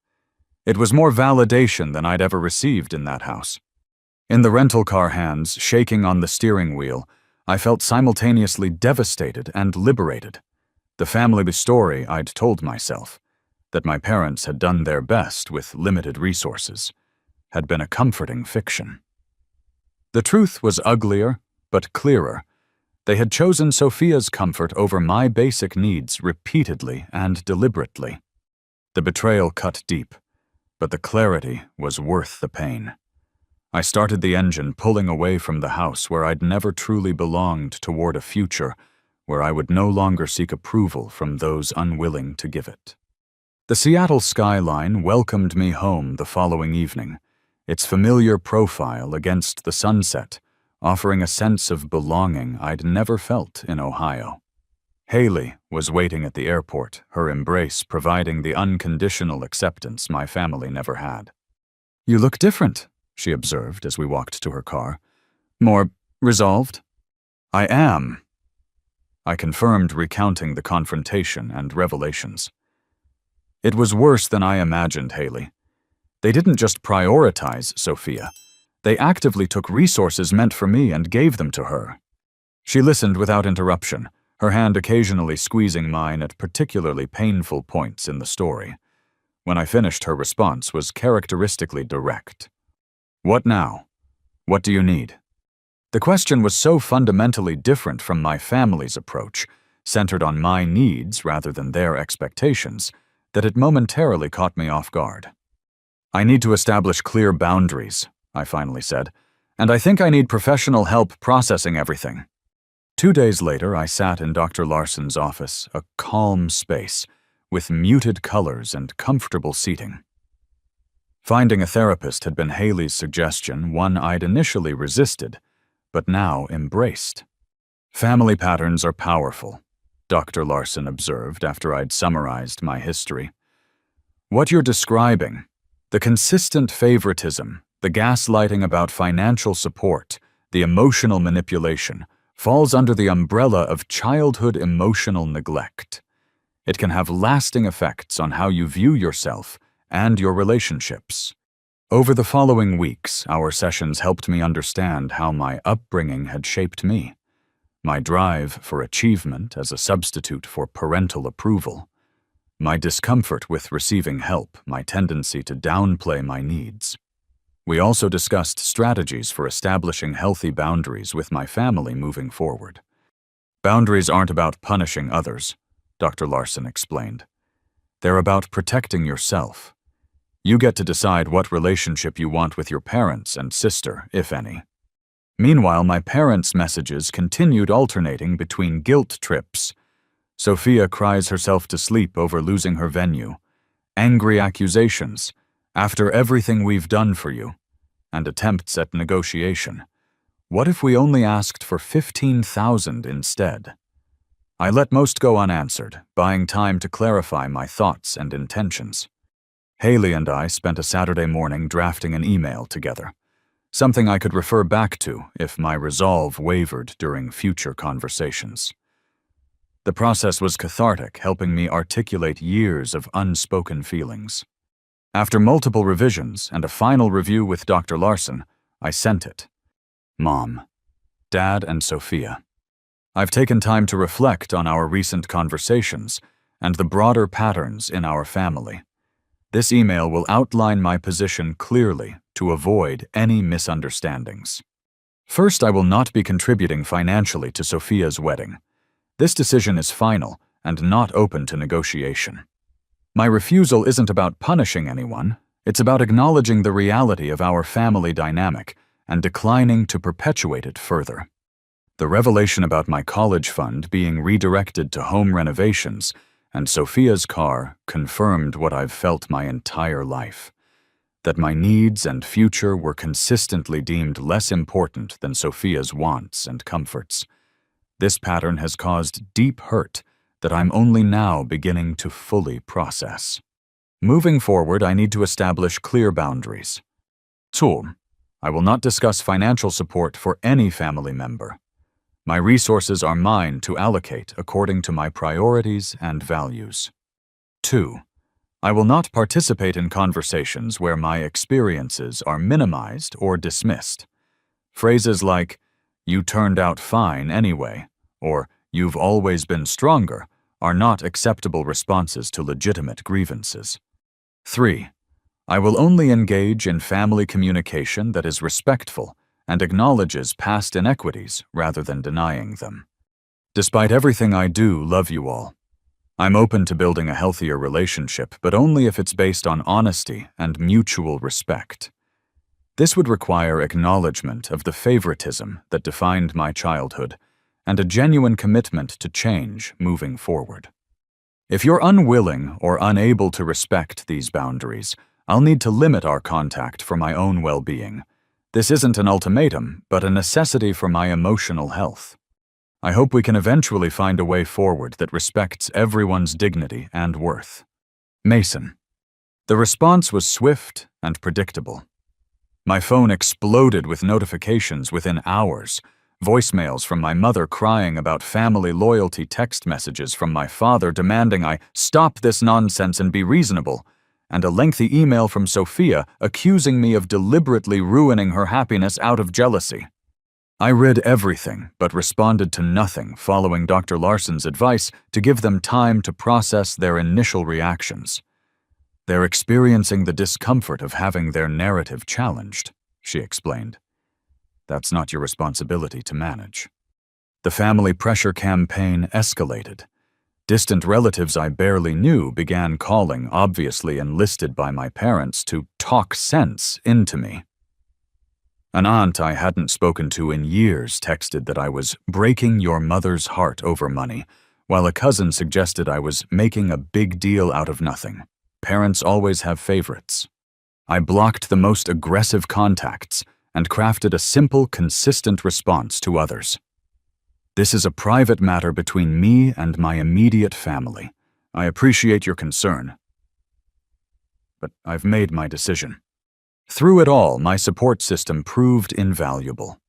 It was more validation than I'd ever received in that house. In the rental car hands, shaking on the steering wheel, I felt simultaneously devastated and liberated. The family story I'd told myself, that my parents had done their best with limited resources, had been a comforting fiction. The truth was uglier, but clearer. They had chosen Sophia's comfort over my basic needs repeatedly and deliberately. The betrayal cut deep, but the clarity was worth the pain. I started the engine, pulling away from the house where I'd never truly belonged, toward a future where I would no longer seek approval from those unwilling to give it. The Seattle skyline welcomed me home the following evening, its familiar profile against the sunset, offering a sense of belonging I'd never felt in Ohio. Haley was waiting at the airport, her embrace providing the unconditional acceptance my family never had. "You look different," she observed as we walked to her car. "More resolved?" "I am," I confirmed, recounting the confrontation and revelations. "It was worse than I imagined, Haley. They didn't just prioritize Sophia. They actively took resources meant for me and gave them to her." She listened without interruption, her hand occasionally squeezing mine at particularly painful points in the story. When I finished, her response was characteristically direct. "What now? What do you need?" The question was so fundamentally different from my family's approach, centered on my needs rather than their expectations, that it momentarily caught me off guard. "I need to establish clear boundaries," I finally said, "and I think I need professional help processing everything." 2 days later, I sat in Dr. Larson's office, a calm space, with muted colors and comfortable seating. Finding a therapist had been Haley's suggestion, one I'd initially resisted, but now embraced. "Family patterns are powerful," Dr. Larson observed after I'd summarized my history. "What you're describing, the consistent favoritism, the gaslighting about financial support, the emotional manipulation, falls under the umbrella of childhood emotional neglect. It can have lasting effects on how you view yourself and your relationships." Over the following weeks, our sessions helped me understand how my upbringing had shaped me. My drive for achievement as a substitute for parental approval. My discomfort with receiving help, my tendency to downplay my needs. We also discussed strategies for establishing healthy boundaries with my family moving forward. "Boundaries aren't about punishing others," Dr. Larson explained. "They're about protecting yourself. You get to decide what relationship you want with your parents and sister, if any." Meanwhile, my parents' messages continued alternating between guilt trips. Sophia cries herself to sleep over losing her venue. Angry accusations, "After everything we've done for you," and attempts at negotiation. "What if we only asked for $15,000 instead?" I let most go unanswered, buying time to clarify my thoughts and intentions. Haley and I spent a Saturday morning drafting an email together, something I could refer back to if my resolve wavered during future conversations. The process was cathartic, helping me articulate years of unspoken feelings. After multiple revisions and a final review with Dr. Larson, I sent it. Mom, Dad, and Sophia. I've taken time to reflect on our recent conversations and the broader patterns in our family. This email will outline my position clearly to avoid any misunderstandings. First, I will not be contributing financially to Sophia's wedding. This decision is final and not open to negotiation. My refusal isn't about punishing anyone, it's about acknowledging the reality of our family dynamic and declining to perpetuate it further. The revelation about my college fund being redirected to home renovations and Sophia's car confirmed what I've felt my entire life, that my needs and future were consistently deemed less important than Sophia's wants and comforts. This pattern has caused deep hurt that I'm only now beginning to fully process. Moving forward, I need to establish clear boundaries. 2. I will not discuss financial support for any family member. My resources are mine to allocate according to my priorities and values. 2. I will not participate in conversations where my experiences are minimized or dismissed. Phrases like, "You turned out fine anyway," or "You've always been stronger," are not acceptable responses to legitimate grievances. 3. I will only engage in family communication that is respectful and acknowledges past inequities rather than denying them. Despite everything I do, love you all. I'm open to building a healthier relationship, but only if it's based on honesty and mutual respect. This would require acknowledgement of the favoritism that defined my childhood and a genuine commitment to change moving forward. If you're unwilling or unable to respect these boundaries, I'll need to limit our contact for my own well-being. This isn't an ultimatum, but a necessity for my emotional health. I hope we can eventually find a way forward that respects everyone's dignity and worth. Mason. The response was swift and predictable. My phone exploded with notifications within hours, voicemails from my mother crying about family loyalty, text messages from my father demanding I stop this nonsense and be reasonable, and a lengthy email from Sophia accusing me of deliberately ruining her happiness out of jealousy. I read everything but responded to nothing, following Dr. Larson's advice to give them time to process their initial reactions. They're experiencing the discomfort of having their narrative challenged, she explained. That's not your responsibility to manage. The family pressure campaign escalated. Distant relatives I barely knew began calling, obviously enlisted by my parents, to talk sense into me. An aunt I hadn't spoken to in years texted that I was breaking your mother's heart over money, while a cousin suggested I was making a big deal out of nothing. Parents always have favorites. I blocked the most aggressive contacts and crafted a simple, consistent response to others. This is a private matter between me and my immediate family. I appreciate your concern, but I've made my decision. Through it all, my support system proved invaluable.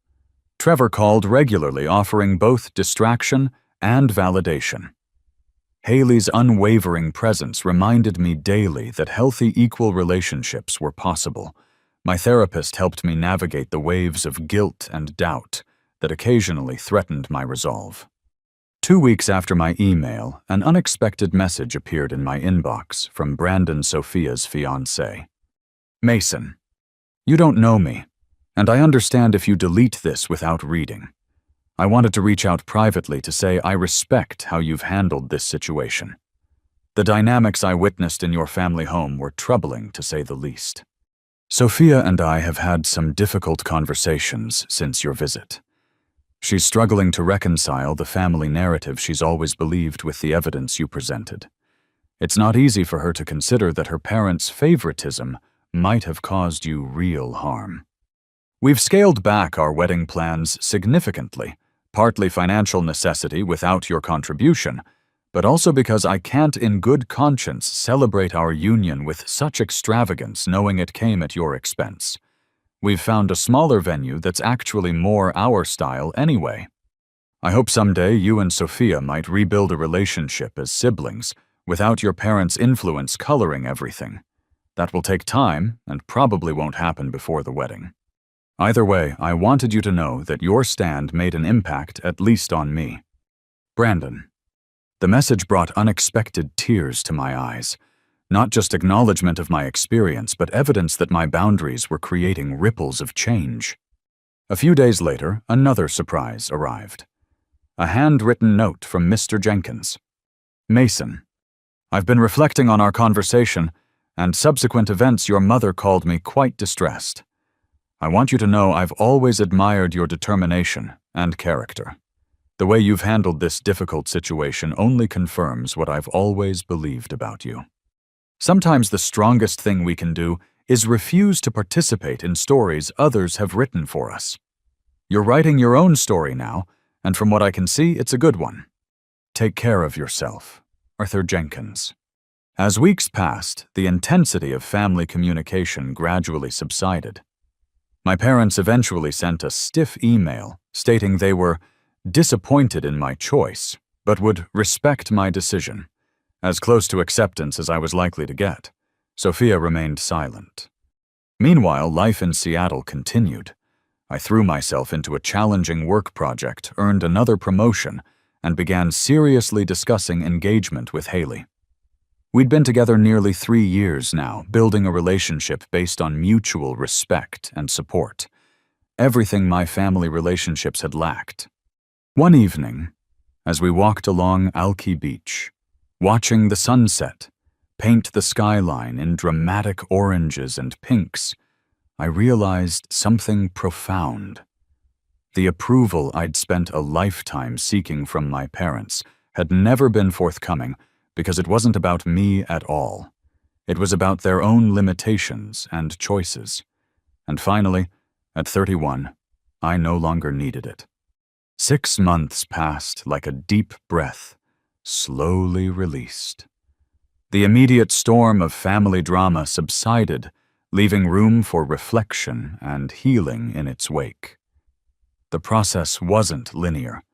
Trevor called regularly, offering both distraction and validation. Haley's unwavering presence reminded me daily that healthy, equal relationships were possible. My therapist helped me navigate the waves of guilt and doubt that occasionally threatened my resolve. 2 weeks after my email, an unexpected message appeared in my inbox from Brandon Sophia's fiancé. Mason, you don't know me, and I understand if you delete this without reading. I wanted to reach out privately to say I respect how you've handled this situation. The dynamics I witnessed in your family home were troubling, to say the least. Sophia and I have had some difficult conversations since your visit. She's struggling to reconcile the family narrative she's always believed with the evidence you presented. It's not easy for her to consider that her parents' favoritism might have caused you real harm. We've scaled back our wedding plans significantly, partly financial necessity without your contribution, but also because I can't in good conscience celebrate our union with such extravagance knowing it came at your expense. We've found a smaller venue that's actually more our style anyway. I hope someday you and Sophia might rebuild a relationship as siblings without your parents' influence coloring everything. That will take time and probably won't happen before the wedding. Either way, I wanted you to know that your stand made an impact, at least on me. Brandon. The message brought unexpected tears to my eyes. Not just acknowledgement of my experience, but evidence that my boundaries were creating ripples of change. A few days later, another surprise arrived. A handwritten note from Mr. Jenkins. Mason, I've been reflecting on our conversation and subsequent events. Your mother called me quite distressed. I want you to know I've always admired your determination and character. The way you've handled this difficult situation only confirms what I've always believed about you. Sometimes the strongest thing we can do is refuse to participate in stories others have written for us. You're writing your own story now, and from what I can see, it's a good one. Take care of yourself. Arthur Jenkins. As weeks passed, the intensity of family communication gradually subsided. My parents eventually sent a stiff email stating they were disappointed in my choice, but would respect my decision, as close to acceptance as I was likely to get. Sophia remained silent. Meanwhile, life in Seattle continued. I threw myself into a challenging work project, earned another promotion, and began seriously discussing engagement with Haley. We'd been together nearly 3 years now, building a relationship based on mutual respect and support. Everything my family relationships had lacked. One evening, as we walked along Alki Beach, watching the sunset paint the skyline in dramatic oranges and pinks, I realized something profound. The approval I'd spent a lifetime seeking from my parents had never been forthcoming because it wasn't about me at all. It was about their own limitations and choices. And finally, at 31, I no longer needed it. 6 months passed like a deep breath, slowly released. The immediate storm of family drama subsided, leaving room for reflection and healing in its wake. The process wasn't linear.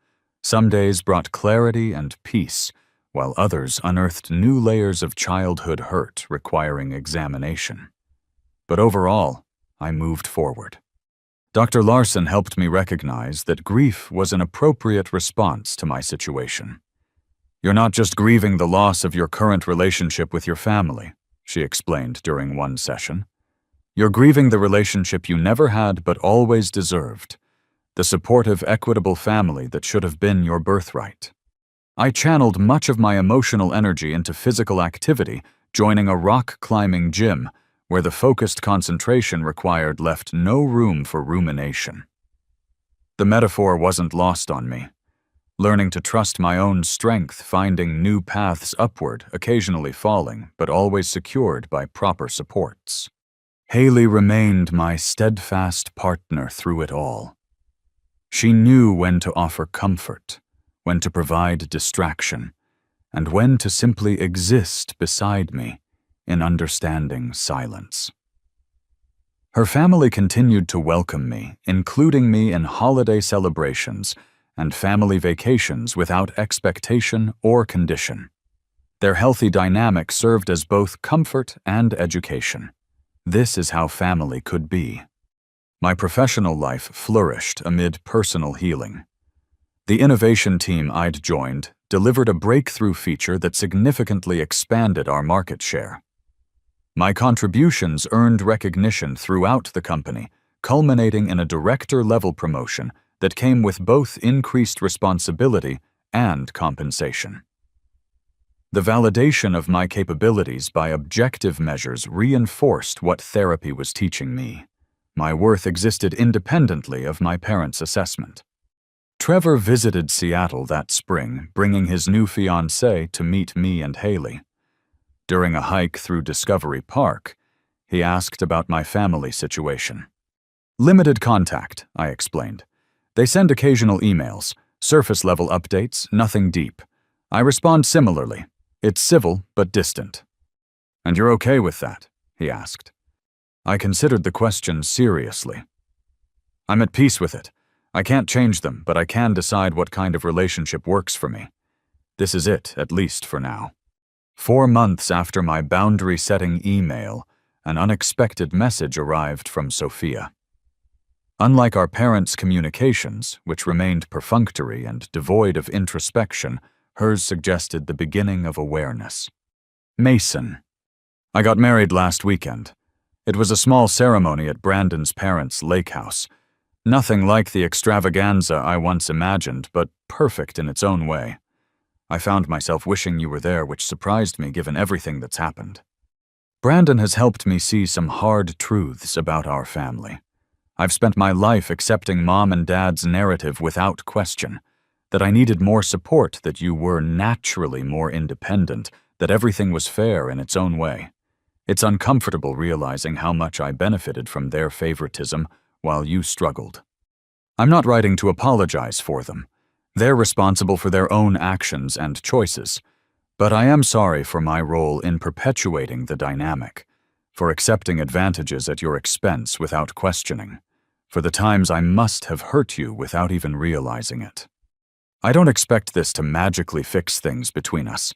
Some days brought clarity and peace, while others unearthed new layers of childhood hurt requiring examination. But overall, I moved forward. Dr. Larson helped me recognize that grief was an appropriate response to my situation. You're not just grieving the loss of your current relationship with your family, she explained during one session. You're grieving the relationship you never had but always deserved, the supportive, equitable family that should have been your birthright. I channeled much of my emotional energy into physical activity, joining a rock-climbing gym where the focused concentration required left no room for rumination. The metaphor wasn't lost on me. Learning to trust my own strength, finding new paths upward, occasionally falling, but always secured by proper supports. Haley remained my steadfast partner through it all. She knew when to offer comfort, when to provide distraction, and when to simply exist beside me in understanding silence. Her family continued to welcome me, including me in holiday celebrations and family vacations without expectation or condition. Their healthy dynamic served as both comfort and education. This is how family could be. My professional life flourished amid personal healing. The innovation team I'd joined delivered a breakthrough feature that significantly expanded our market share. My contributions earned recognition throughout the company, culminating in a director-level promotion that came with both increased responsibility and compensation. The validation of my capabilities by objective measures reinforced what therapy was teaching me. My worth existed independently of my parents' assessment. Trevor visited Seattle that spring, bringing his new fiancée to meet me and Haley. During a hike through Discovery Park, he asked about my family situation. Limited contact, I explained. They send occasional emails, surface-level updates, nothing deep. I respond similarly. It's civil, but distant. And you're okay with that? He asked. I considered the question seriously. I'm at peace with it. I can't change them, but I can decide what kind of relationship works for me. This is it, at least for now. 4 months after my boundary-setting email, an unexpected message arrived from Sophia. Unlike our parents' communications, which remained perfunctory and devoid of introspection, hers suggested the beginning of awareness. Mason. I got married last weekend. It was a small ceremony at Brandon's parents' lake house. Nothing like the extravaganza I once imagined, but perfect in its own way. I found myself wishing you were there, which surprised me given everything that's happened. Brandon has helped me see some hard truths about our family. I've spent my life accepting Mom and Dad's narrative without question. that I needed more support, that you were naturally more independent, that everything was fair in its own way. It's uncomfortable realizing how much I benefited from their favoritism while you struggled. I'm not writing to apologize for them. They're responsible for their own actions and choices. But I am sorry for my role in perpetuating the dynamic, for accepting advantages at your expense without questioning, for the times I must have hurt you without even realizing it. I don't expect this to magically fix things between us.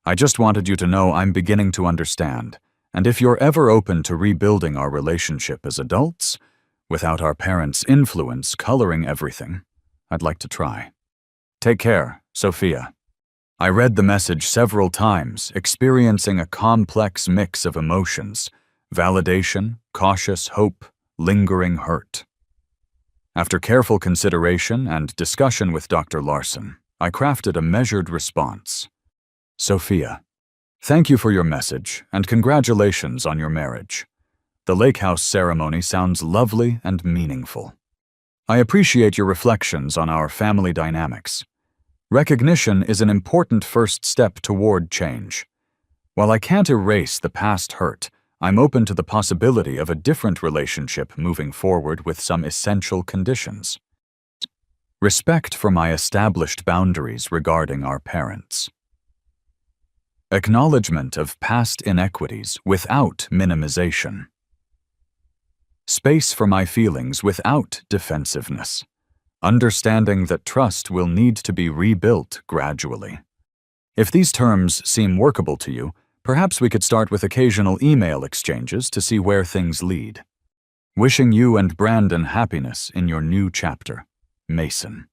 I just wanted you to know I'm beginning to understand, and if you're ever open to rebuilding our relationship as adults, without our parents' influence coloring everything, I'd like to try. Take care, Sophia. I read the message several times, experiencing a complex mix of emotions: validation, cautious hope, lingering hurt. After careful consideration and discussion with Dr. Larson, I crafted a measured response. Sophia, thank you for your message, and congratulations on your marriage. The lake house ceremony sounds lovely and meaningful. I appreciate your reflections on our family dynamics. Recognition is an important first step toward change. While I can't erase the past hurt, I'm open to the possibility of a different relationship moving forward with some essential conditions. Respect for my established boundaries regarding our parents. Acknowledgement of past inequities without minimization. Space for my feelings without defensiveness. Understanding that trust will need to be rebuilt gradually. If these terms seem workable to you, perhaps we could start with occasional email exchanges to see where things lead. Wishing you and Brandon happiness in your new chapter, Mason.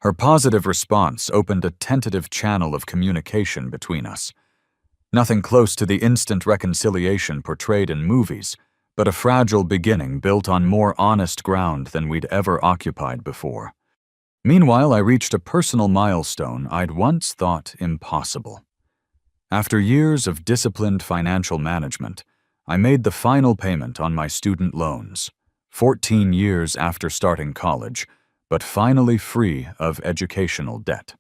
Her positive response opened a tentative channel of communication between us. Nothing close to the instant reconciliation portrayed in movies, but a fragile beginning built on more honest ground than we'd ever occupied before. Meanwhile, I reached a personal milestone I'd once thought impossible. After years of disciplined financial management, I made the final payment on my student loans, 14 years after starting college, but finally free of educational debt.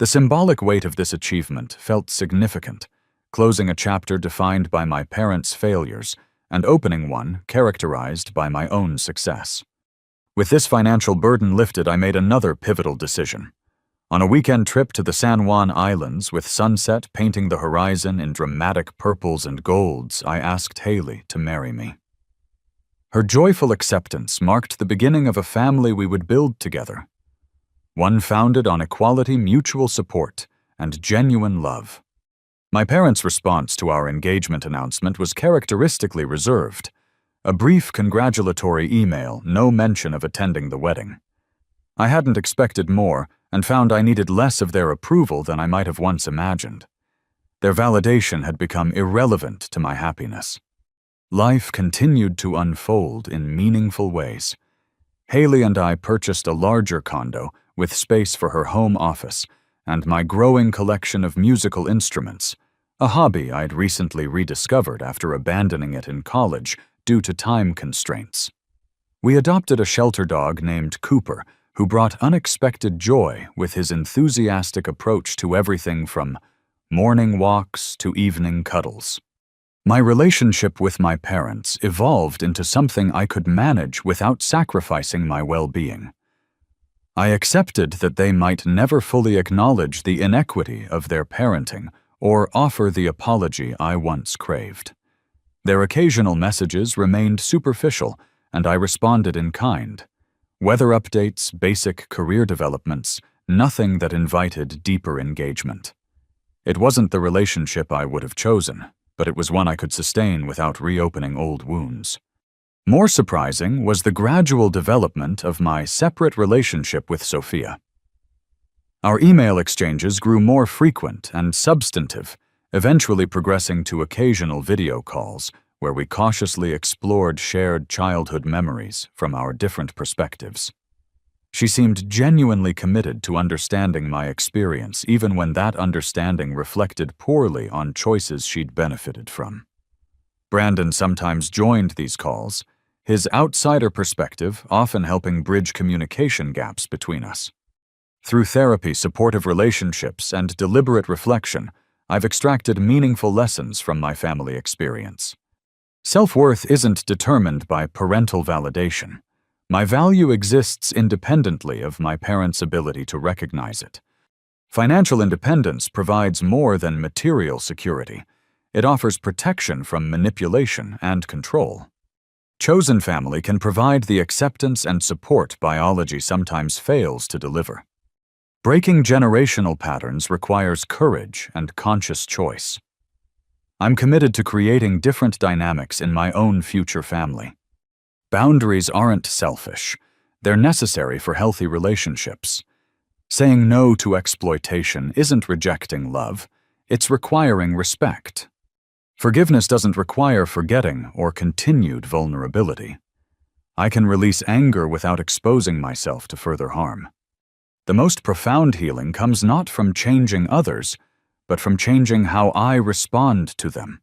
The symbolic weight of this achievement felt significant, closing a chapter defined by my parents' failures and opening one characterized by my own success. With this financial burden lifted, I made another pivotal decision. On a weekend trip to the San Juan Islands with sunset painting the horizon in dramatic purples and golds, I asked Haley to marry me. Her joyful acceptance marked the beginning of a family we would build together, one founded on equality, mutual support, and genuine love. My parents' response to our engagement announcement was characteristically reserved. A brief congratulatory email, no mention of attending the wedding. I hadn't expected more and found I needed less of their approval than I might have once imagined. Their validation had become irrelevant to my happiness. Life continued to unfold in meaningful ways. Haley and I purchased a larger condo with space for her home office and my growing collection of musical instruments, a hobby I'd recently rediscovered after abandoning it in college due to time constraints. We adopted a shelter dog named Cooper, who brought unexpected joy with his enthusiastic approach to everything from morning walks to evening cuddles. My relationship with my parents evolved into something I could manage without sacrificing my well-being. I accepted that they might never fully acknowledge the inequity of their parenting or offer the apology I once craved. Their occasional messages remained superficial, and I responded in kind. Weather updates, basic career developments, nothing that invited deeper engagement. It wasn't the relationship I would have chosen, but it was one I could sustain without reopening old wounds. More surprising was the gradual development of my separate relationship with Sophia. Our email exchanges grew more frequent and substantive, eventually progressing to occasional video calls, where we cautiously explored shared childhood memories from our different perspectives. She seemed genuinely committed to understanding my experience, even when that understanding reflected poorly on choices she'd benefited from. Brandon sometimes joined these calls, his outsider perspective often helping bridge communication gaps between us. Through therapy, supportive relationships, and deliberate reflection, I've extracted meaningful lessons from my family experience. Self-worth isn't determined by parental validation. My value exists independently of my parents' ability to recognize it. Financial independence provides more than material security. It offers protection from manipulation and control. Chosen family can provide the acceptance and support biology sometimes fails to deliver. Breaking generational patterns requires courage and conscious choice. I'm committed to creating different dynamics in my own future family. Boundaries aren't selfish. They're necessary for healthy relationships. Saying no to exploitation isn't rejecting love, it's requiring respect. Forgiveness doesn't require forgetting or continued vulnerability. I can release anger without exposing myself to further harm. The most profound healing comes not from changing others, but from changing how I respond to them.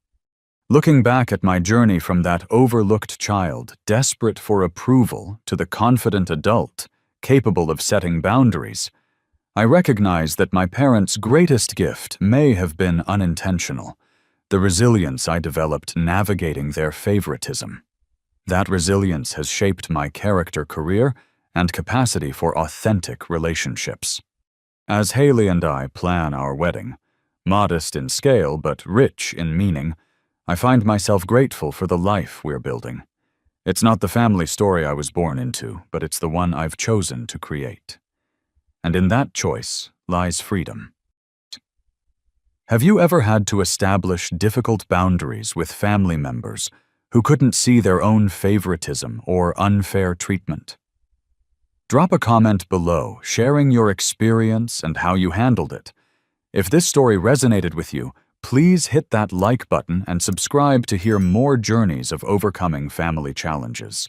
Looking back at my journey from that overlooked child, desperate for approval, to the confident adult, capable of setting boundaries, I recognize that my parents' greatest gift may have been unintentional, the resilience I developed navigating their favoritism. That resilience has shaped my character, career, and capacity for authentic relationships. As Haley and I plan our wedding, modest in scale but rich in meaning, I find myself grateful for the life we're building. It's not the family story I was born into, but it's the one I've chosen to create. And in that choice lies freedom. Have you ever had to establish difficult boundaries with family members who couldn't see their own favoritism or unfair treatment? Drop a comment below, sharing your experience and how you handled it. If this story resonated with you, please hit that like button and subscribe to hear more journeys of overcoming family challenges.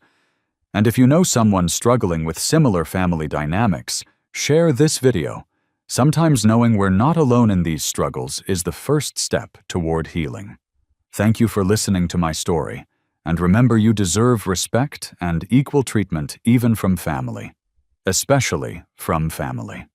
And if you know someone struggling with similar family dynamics, share this video. Sometimes knowing we're not alone in these struggles is the first step toward healing. Thank you for listening to my story, and remember you deserve respect and equal treatment even from family, especially from family.